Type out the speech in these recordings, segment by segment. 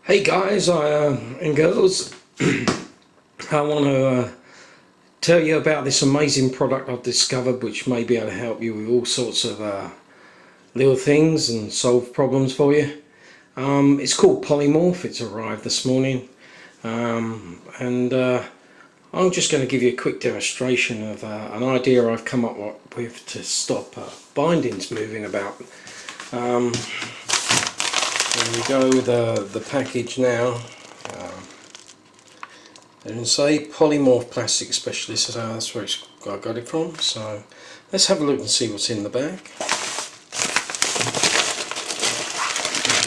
Hey guys and girls, I want to tell you about this amazing product I've discovered which may be able to help you with all sorts of little things and solve problems for you. It's called Polymorph. It's arrived this morning, and I'm just going to give you a quick demonstration of an idea I've come up with to stop bindings moving about. There we go with the package now. And say Polymorph Plastic Specialist, that's where I got it from. So let's have a look and see what's in the bag.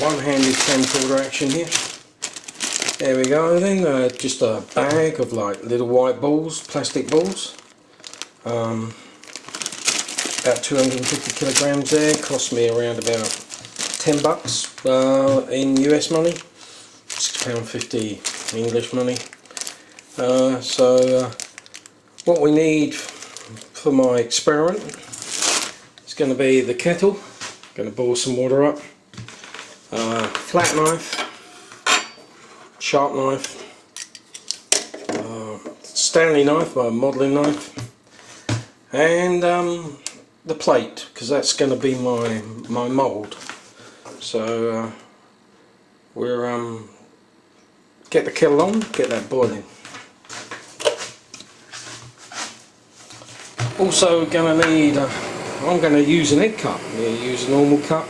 One-handed camcorder action here. There we go then, just a bag of like little white balls, plastic balls. About 250 kilograms there, cost me around about $10 in US money, £6.50 English money. What we need for my experiment is going to be the kettle. I'm going to boil some water up, flat knife, sharp knife, Stanley knife, my modelling knife, and the plate, because that's going to be my mould. So we're get the kettle on, get that boiling. Also going to need, I'm going to use an egg cup. You use a normal cup,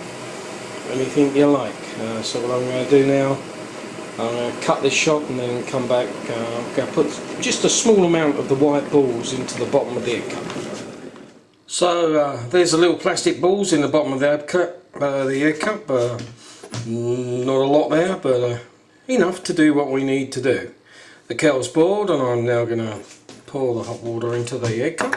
anything you like. So what I'm going to do now, I'm going to cut this shot and then come back. I'm going to put just a small amount of the white balls into the bottom of the egg cup. So there's the little plastic balls in the bottom of the egg cup. Not a lot there, but enough to do what we need to do. The kettle's boiled and I'm now going to pour the hot water into the egg cup.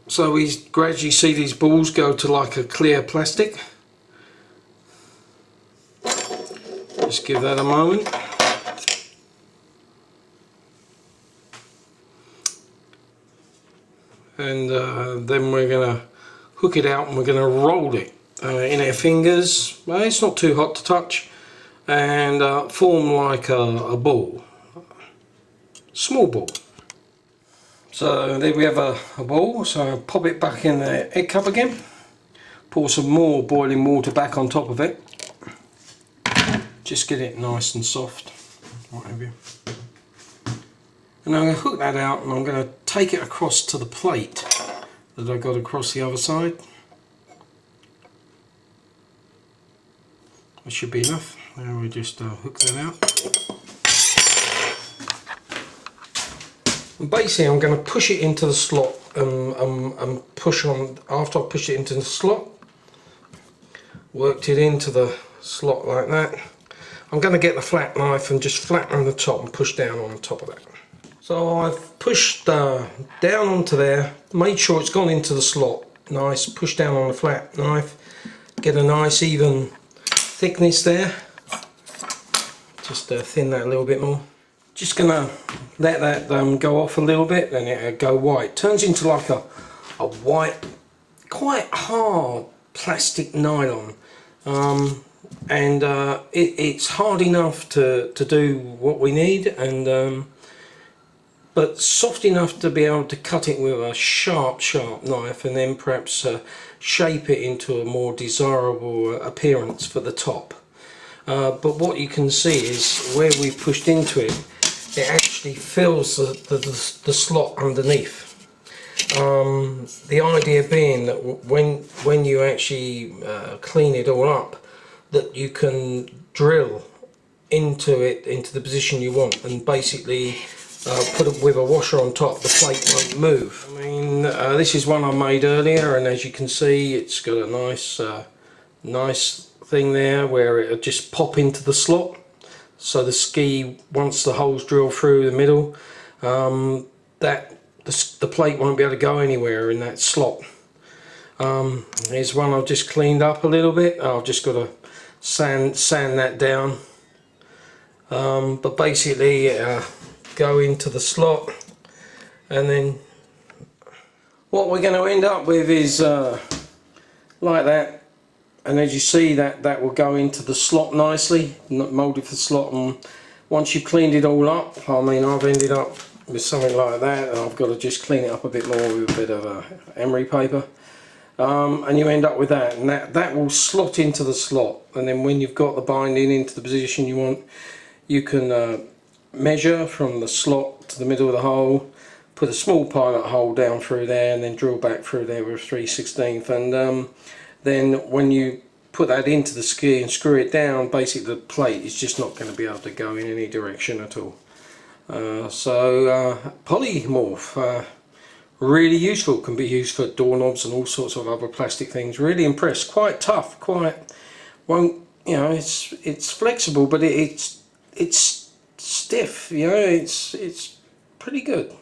So we gradually see these balls go to like a clear plastic. Just give that a moment. And then we're going to hook it out and we're going to roll it in our fingers. Well, it's not too hot to touch, and form like a ball, small ball. So there we have a ball. So pop it back in the egg cup again, pour some more boiling water back on top of it, just get it nice and soft, what have you. And I'm going to hook that out and I'm going to take it across to the plate that I got across the other side. That should be enough. Now we just hook that out. And basically I'm going to push it into the slot and push on. After I push it into the slot, worked it into the slot like that, I'm going to get the flat knife and just flatten the top and push down on the top of that. So I've pushed down onto there, made sure it's gone into the slot, nice, push down on the flat knife, get a nice even thickness there, just thin that a little bit more. Just gonna let that go off a little bit, then it'll go white. Turns into like a white, quite hard plastic nylon, and it's hard enough to do what we need, and but soft enough to be able to cut it with a sharp knife, and then perhaps shape it into a more desirable appearance for the top. But what you can see is where we've pushed into it, it actually fills the slot underneath. The idea being that when you actually clean it all up, that you can drill into the position you want, and basically put it with a washer on top, the plate won't move. I mean, this is one I made earlier, and as you can see, it's got a nice thing there where it'll just pop into the slot. So the ski, once the holes drill through the middle, the plate won't be able to go anywhere in that slot. Here's one I've just cleaned up a little bit. I've just got to sand that down. but basically go into the slot, and then what we're going to end up with is like that. And as you see, that will go into the slot nicely, moulded for the slot. And once you've cleaned it all up, I mean, I've ended up with something like that, and I've got to just clean it up a bit more with a bit of emery paper, and you end up with that, and that will slot into the slot. And then when you've got the binding into the position you want, you can measure from the slot to the middle of the hole, put a small pilot hole down through there, and then drill back through there with a 3/16. And then when you put that into the ski and screw it down, basically the plate is just not going to be able to go in any direction at all. Polymorph, really useful, can be used for doorknobs and all sorts of other plastic things. Really impressed. Quite tough, it's flexible, but it's stiff, it's pretty good.